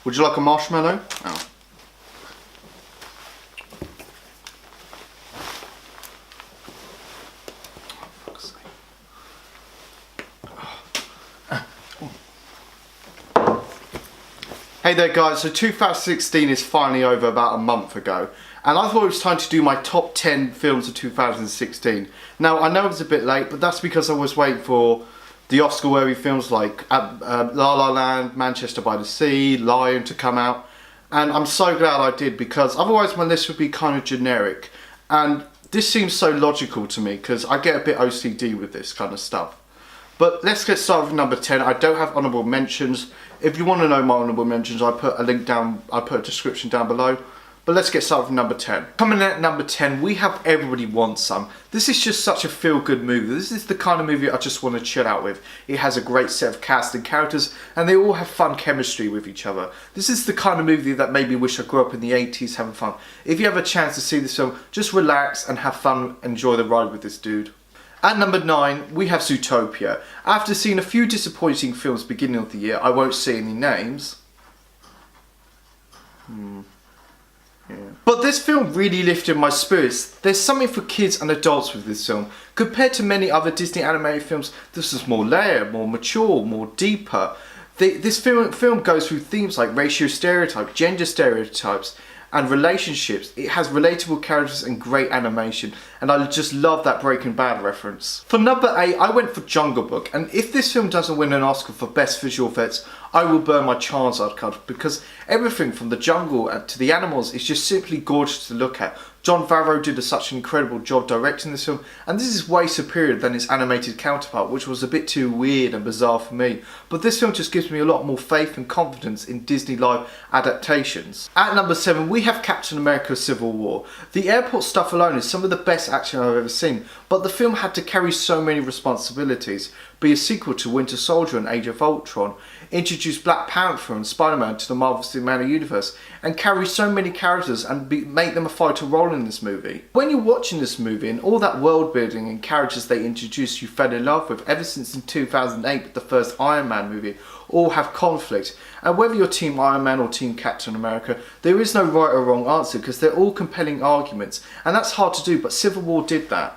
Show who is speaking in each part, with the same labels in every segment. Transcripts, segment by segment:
Speaker 1: Would you like a marshmallow? Oh. Hey there guys, so 2016 is finally over about a month ago, and I thought it was time to do my top 10 films of 2016. Now I know it's a bit late, but that's because I was waiting for the Oscar-worthy films like La La Land, Manchester by the Sea, Lion to come out, and I'm so glad I did, because otherwise my list would be kind of generic, and this seems so logical to me because I get a bit OCD with this kind of stuff. But let's get started with number 10. I don't have honourable mentions. If you want to know my honourable mentions, I put a link down, I put a description down below. But let's get started with number 10. Coming in at number 10, we have Everybody Wants Some. This is just such a feel-good movie. This is the kind of movie I just want to chill out with. It has a great set of cast and characters, and they all have fun chemistry with each other. This is the kind of movie that made me wish I grew up in the 80s having fun. If you have a chance to see this film, just relax and have fun, enjoy the ride with this dude. At number 9, we have Zootopia. After seeing a few disappointing films beginning of the year, I won't say any names. But this film really lifted my spirits. There's something for kids and adults with this film. Compared to many other Disney animated films, this is more layered, more mature, more deeper. This film goes through themes like racial stereotypes, gender stereotypes, and relationships. It has relatable characters and great animation, and I just love that Breaking Bad reference. For number 8, I went for Jungle Book, and if this film doesn't win an Oscar for Best Visual Effects, I will burn my Charizard card, because everything from the jungle to the animals is just simply gorgeous to look at. Jon Favreau did such an incredible job directing this film, and this is way superior than its animated counterpart, which was a bit too weird and bizarre for me. But this film just gives me a lot more faith and confidence in Disney live adaptations. At number 7, we have Captain America Civil War. The airport stuff alone is some of the best action I've ever seen, but the film had to carry so many responsibilities. Be a sequel to Winter Soldier and Age of Ultron, introduce Black Panther and Spider-Man to the Marvel Cinematic Universe, and carry so many characters and make them a vital role in this movie. When you're watching this movie and all that world building and characters they introduced you fell in love with ever since in 2008 with the first Iron Man movie, all have conflict, and whether you're Team Iron Man or Team Captain America, there is no right or wrong answer because they're all compelling arguments, and that's hard to do, but Civil War did that.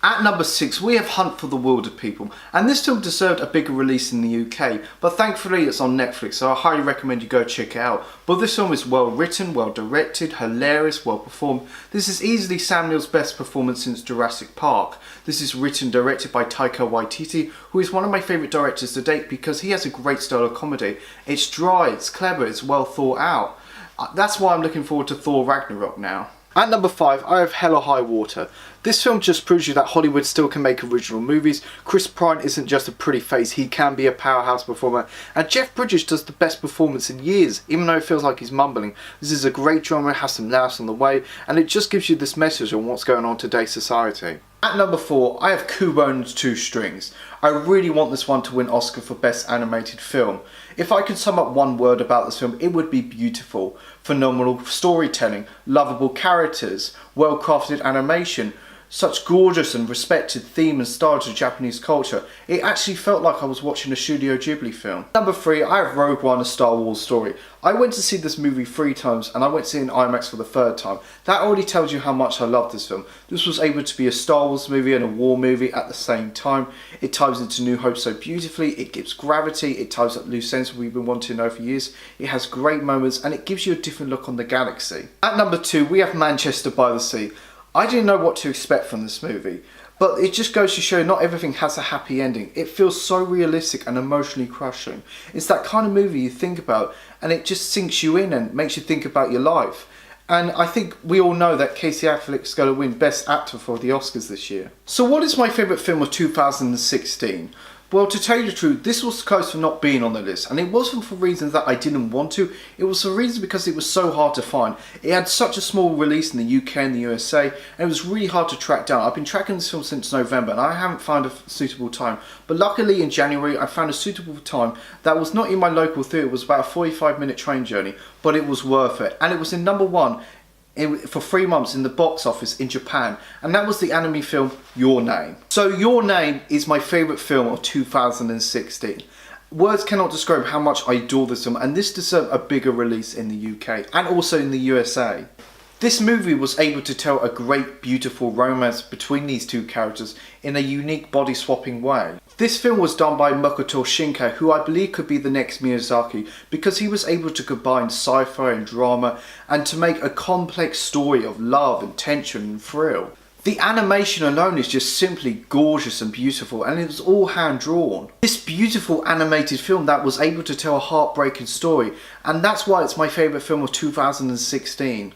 Speaker 1: At number 6, we have Hunt for the Wilderpeople, and this film deserved a bigger release in the UK, but thankfully it's on Netflix, so I highly recommend you go check it out. But this film is well written, well directed, hilarious, well performed. This is easily Sam Neill's best performance since Jurassic Park. This is written and directed by Taika Waititi, who is one of my favourite directors to date because he has a great style of comedy. It's dry, it's clever, it's well thought out. That's why I'm looking forward to Thor Ragnarok now. At number 5, I have Hell or High Water. This film just proves you that Hollywood still can make original movies. Chris Pine isn't just a pretty face, he can be a powerhouse performer. And Jeff Bridges does the best performance in years, even though it feels like he's mumbling. This is a great drama, has some laughs on the way, and it just gives you this message on what's going on in today's society. At number 4, I have Kubo and the Two Strings. I really want this one to win Oscar for Best Animated Film. If I could sum up one word about this film, it would be beautiful. Phenomenal storytelling, lovable characters, well-crafted animation, such gorgeous and respected theme and style to Japanese culture. It actually felt like I was watching a Studio Ghibli film. Number 3, I have Rogue One: A Star Wars Story. I went to see this movie 3 times and I went to see it in IMAX for the 3rd time. That already tells you how much I love this film. This was able to be a Star Wars movie and a war movie at the same time. It ties into New Hope so beautifully, it gives gravity, it ties up loose ends we've been wanting to know for years. It has great moments and it gives you a different look on the galaxy. At number 2, we have Manchester by the Sea. I didn't know what to expect from this movie, but it just goes to show not everything has a happy ending. It feels so realistic and emotionally crushing. It's that kind of movie you think about and it just sinks you in and makes you think about your life. And I think we all know that Casey Affleck's going to win Best Actor for the Oscars this year. So what is my favourite film of 2016? Well, to tell you the truth, this was close to not being on the list, and it wasn't for reasons that I didn't want to, it was for reasons because it was so hard to find. It had such a small release in the UK and the USA, and it was really hard to track down. I've been tracking this film since November, and I haven't found a suitable time. But luckily in January, I found a suitable time that was not in my local theatre. It was about a 45-minute train journey, but it was worth it. And it was in number 1 for 3 months in the box office in Japan, and that was the anime film Your Name. So Your Name is my favourite film of 2016, Words cannot describe how much I adore this film, and this deserved a bigger release in the UK and also in the USA. This movie was able to tell a great, beautiful romance between these two characters in a unique body-swapping way. This film was done by Makoto Shinkai, who I believe could be the next Miyazaki, because he was able to combine sci-fi and drama and to make a complex story of love and tension and thrill. The animation alone is just simply gorgeous and beautiful, and it was all hand-drawn. This beautiful animated film that was able to tell a heartbreaking story, and that's why it's my favourite film of 2016.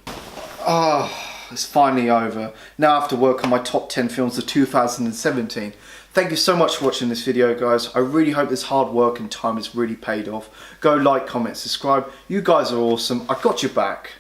Speaker 1: It's finally over. Now I have to work on my top 10 films of 2017. Thank you so much for watching this video, guys. I really hope this hard work and time has really paid off. Go like, comment, subscribe. You guys are awesome. I got your back.